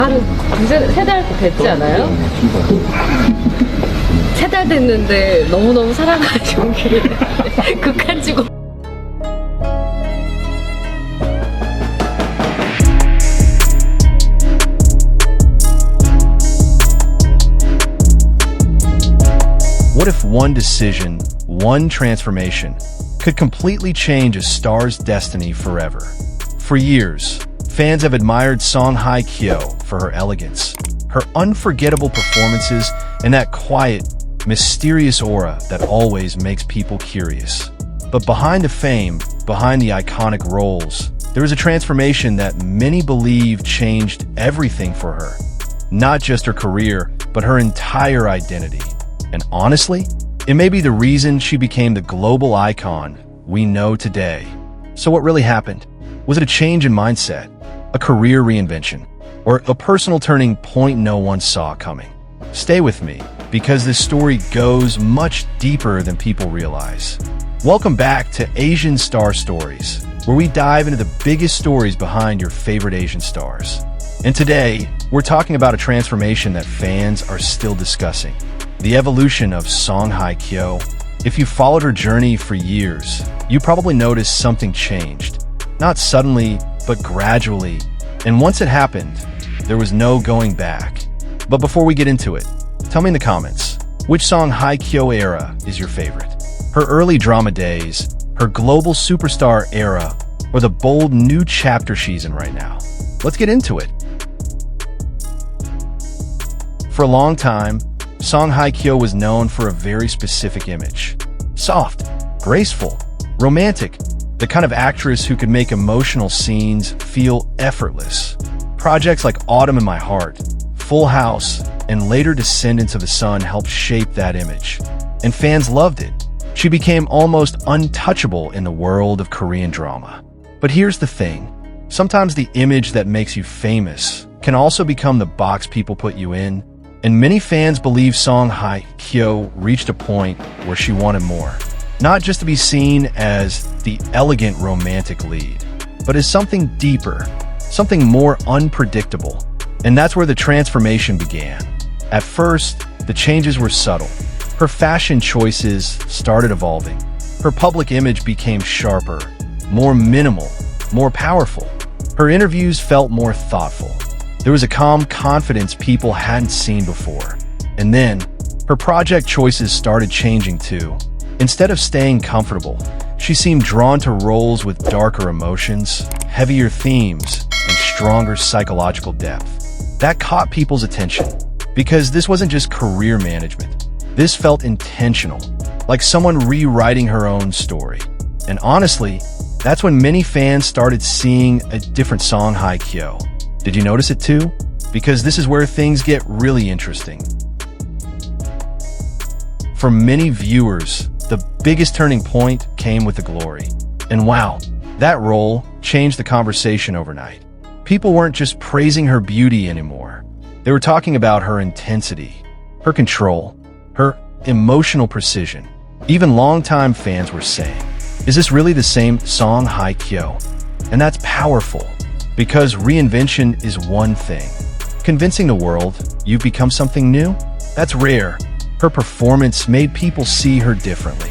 한 세 달 됐지 않아요? 세 달 됐는데 너무너무 사랑하시는 게 극한지고. What if one decision, one transformation, could completely change a star's destiny forever? For years, fans have admired Song Hye Kyo for her elegance, her unforgettable performances, and that quiet, mysterious aura that always makes people curious. But behind the fame, behind the iconic roles, there is a transformation that many believe changed everything for her. Not just her career, but her entire identity. And honestly, it may be the reason she became the global icon we know today. So what really happened? Was it a change in mindset, a career reinvention, or a personal turning point no one saw coming? Stay with me, because this story goes much deeper than people realize. Welcome back to Asian Star Stories, where we dive into the biggest stories behind your favorite Asian stars. And today, we're talking about a transformation that fans are still discussing. The evolution of Song Hye Kyo. If you followed her journey for years, you probably noticed something changed. Not suddenly, but gradually. And once it happened, there was no going back. But before we get into it, tell me in the comments, which Song Hye Kyo era is your favorite? Her early drama days, her global superstar era, or the bold new chapter she's in right now? Let's get into it. For a long time, Song Hye Kyo was known for a very specific image. Soft, graceful, romantic, the kind of actress who could make emotional scenes feel effortless. Projects like Autumn in My Heart, Full House, and later Descendants of the Sun helped shape that image. And fans loved it. She became almost untouchable in the world of Korean drama. But here's the thing. Sometimes the image that makes you famous can also become the box people put you in. And many fans believe Song Hye Kyo reached a point where she wanted more. Not just to be seen as the elegant romantic lead, but as something deeper, something more unpredictable. And that's where the transformation began. At first, the changes were subtle. Her fashion choices started evolving. Her public image became sharper, more minimal, more powerful. Her interviews felt more thoughtful. There was a calm confidence people hadn't seen before. And then, her project choices started changing too. Instead of staying comfortable, she seemed drawn to roles with darker emotions, heavier themes, and stronger psychological depth. That caught people's attention, because this wasn't just career management. This felt intentional, like someone rewriting her own story. And honestly, that's when many fans started seeing a different Song Hye Kyo. Did you notice it too? Because this is where things get really interesting. For many viewers, the biggest turning point came with The Glory. And wow, that role changed the conversation overnight. People weren't just praising her beauty anymore. They were talking about her intensity, her control, her emotional precision. Even longtime fans were saying, is this really the same Song Hye Kyo? And that's powerful. Because reinvention is one thing. Convincing the world you've become something new? That's rare. Her performance made people see her differently.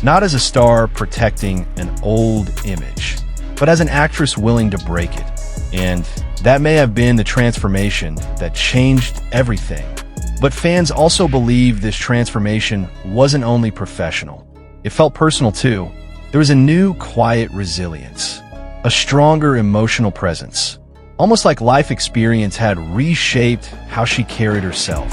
Not as a star protecting an old image, but as an actress willing to break it. And that may have been the transformation that changed everything. But fans also believe this transformation wasn't only professional. It felt personal too. There was a new, quiet resilience. A stronger emotional presence, almost like life experience had reshaped how she carried herself.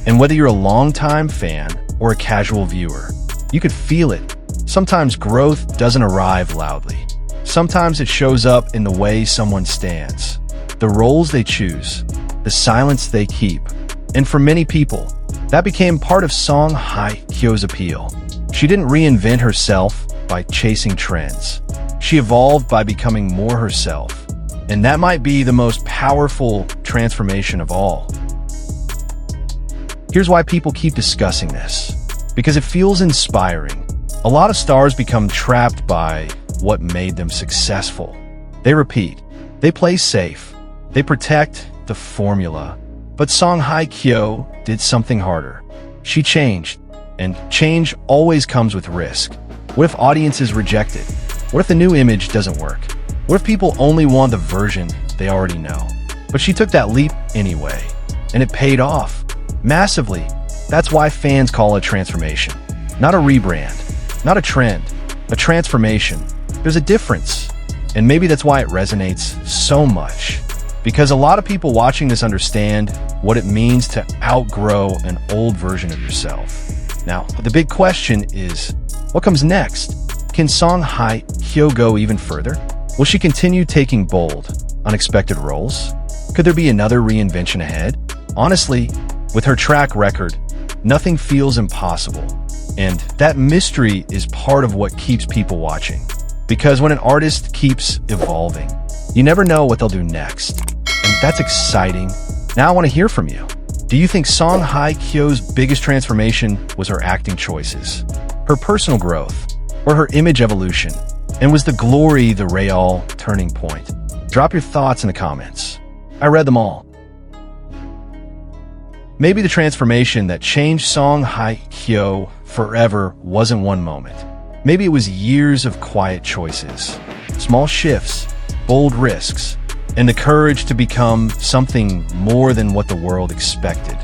And whether you're a longtime fan or a casual viewer, you could feel it. Sometimes growth doesn't arrive loudly. Sometimes it shows up in the way someone stands, the roles they choose, the silence they keep. And for many people, that became part of Song Hye Kyo's appeal. She didn't reinvent herself by chasing trends. She evolved by becoming more herself, and that might be the most powerful transformation of all. Here's why people keep discussing this. Because it feels inspiring. A lot of stars become trapped by what made them successful. They repeat, they play safe, they protect, the formula. But Song Hye Kyo did something harder. She changed, and change always comes with risk. What if audiences reject it? What if the new image doesn't work? What if people only want the version they already know? But she took that leap anyway, and it paid off massively. That's why fans call it transformation. Not a rebrand, not a trend, a transformation. There's a difference, and maybe that's why it resonates so much. Because a lot of people watching this understand what it means to outgrow an old version of yourself. Now, the big question is, what comes next? Can Song Hye Kyo go even further? Will she continue taking bold, unexpected roles? Could there be another reinvention ahead? Honestly, with her track record, nothing feels impossible. And that mystery is part of what keeps people watching. Because when an artist keeps evolving, you never know what they'll do next. And that's exciting. Now I want to hear from you. Do you think Song Hye Kyo's biggest transformation was her acting choices, her personal growth, or her image evolution? And was the glory the real turning point? Drop your thoughts in the comments. I read them all. Maybe the transformation that changed Song Hye Kyo forever wasn't one moment. Maybe it was years of quiet choices, small shifts, bold risks, and the courage to become something more than what the world expected.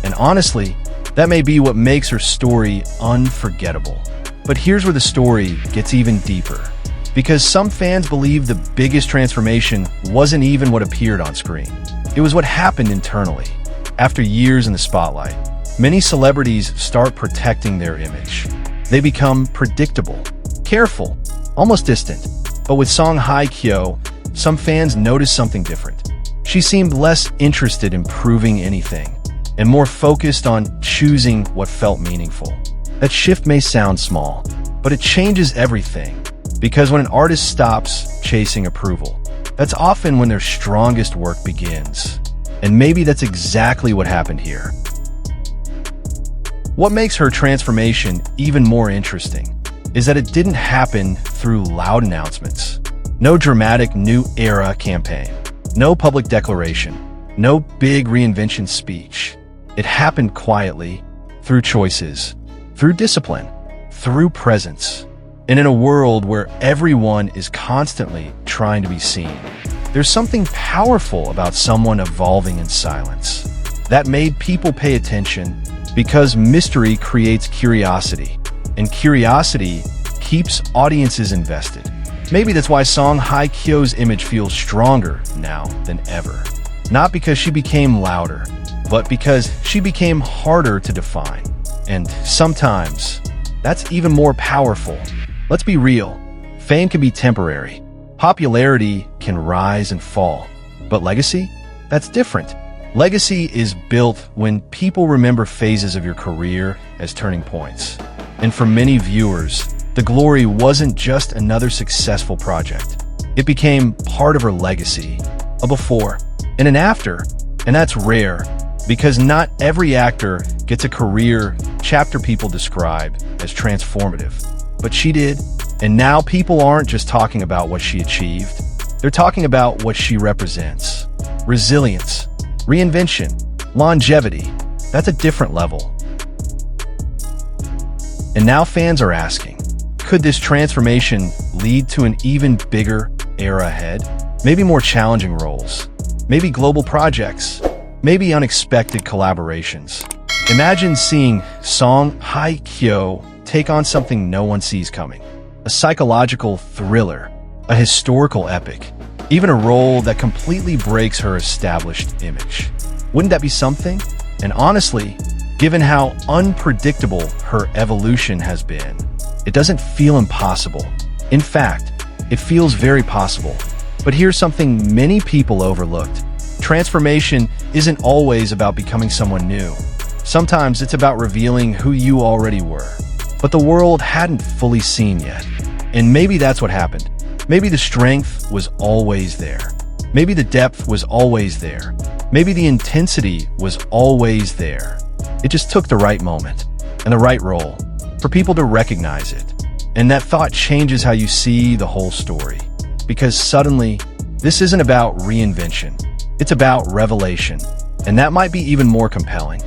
And honestly, that may be what makes her story unforgettable. But here's where the story gets even deeper. Because some fans believe the biggest transformation wasn't even what appeared on screen. It was what happened internally. After years in the spotlight, many celebrities start protecting their image. They become predictable, careful, almost distant. But with Song Hye Kyo, some fans noticed something different. She seemed less interested in proving anything, and more focused on choosing what felt meaningful. That shift may sound small, but it changes everything. Because when an artist stops chasing approval, that's often when their strongest work begins. And maybe that's exactly what happened here. What makes her transformation even more interesting is that it didn't happen through loud announcements. No dramatic new era campaign, no public declaration, no big reinvention speech. It happened quietly, through choices, through discipline, through presence. And in a world where everyone is constantly trying to be seen, there's something powerful about someone evolving in silence. That made people pay attention because mystery creates curiosity, and curiosity keeps audiences invested. Maybe that's why Song Hye Kyo's image feels stronger now than ever. Not because she became louder, but because she became harder to define. And sometimes, that's even more powerful. Let's be real. Fame can be temporary. Popularity can rise and fall. But legacy? That's different. Legacy is built when people remember phases of your career as turning points. And for many viewers, the glory wasn't just another successful project. It became part of her legacy, a before and an after. And that's rare, because not every actor gets a career chapter people describe as transformative. But she did, and now people aren't just talking about what she achieved. They're talking about what she represents. Resilience, reinvention, longevity. That's a different level. And now fans are asking, could this transformation lead to an even bigger era ahead? Maybe more challenging roles, maybe global projects, maybe unexpected collaborations. Imagine seeing Song Hye Kyo take on something no one sees coming. A psychological thriller, a historical epic, even a role that completely breaks her established image. Wouldn't that be something? And honestly, given how unpredictable her evolution has been, it doesn't feel impossible. In fact, it feels very possible. But here's something many people overlooked. Transformation isn't always about becoming someone new. Sometimes it's about revealing who you already were, but the world hadn't fully seen yet. And maybe that's what happened. Maybe the strength was always there. Maybe the depth was always there. Maybe the intensity was always there. It just took the right moment and the right role for people to recognize it. And that thought changes how you see the whole story. Because suddenly, this isn't about reinvention. It's about revelation, and that might be even more compelling.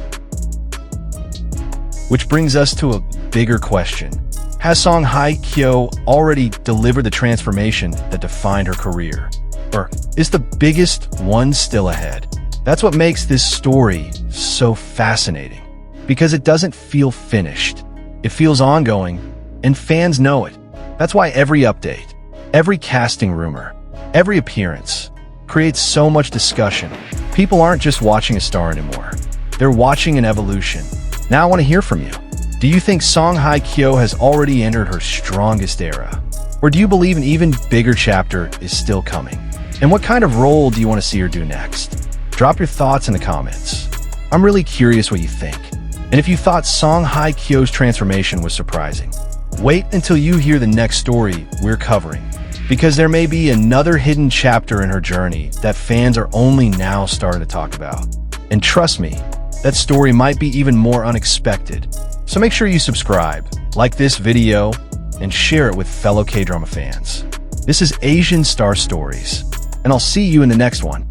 Which brings us to a bigger question. Has Song Hye Kyo already delivered the transformation that defined her career? Or is the biggest one still ahead? That's what makes this story so fascinating, because it doesn't feel finished. It feels ongoing, and fans know it. That's why every update, every casting rumor, every appearance creates so much discussion. People aren't just watching a star anymore. They're watching an evolution. Now I want to hear from you. Do you think Song Hye Kyo has already entered her strongest era? Or do you believe an even bigger chapter is still coming? And what kind of role do you want to see her do next? Drop your thoughts in the comments. I'm really curious what you think. And if you thought Song Hye Kyo's transformation was surprising, wait until you hear the next story we're covering, because there may be another hidden chapter in her journey that fans are only now starting to talk about. And trust me, that story might be even more unexpected. So make sure you subscribe, like this video, and share it with fellow K-drama fans. This is Asian Star Stories, and I'll see you in the next one.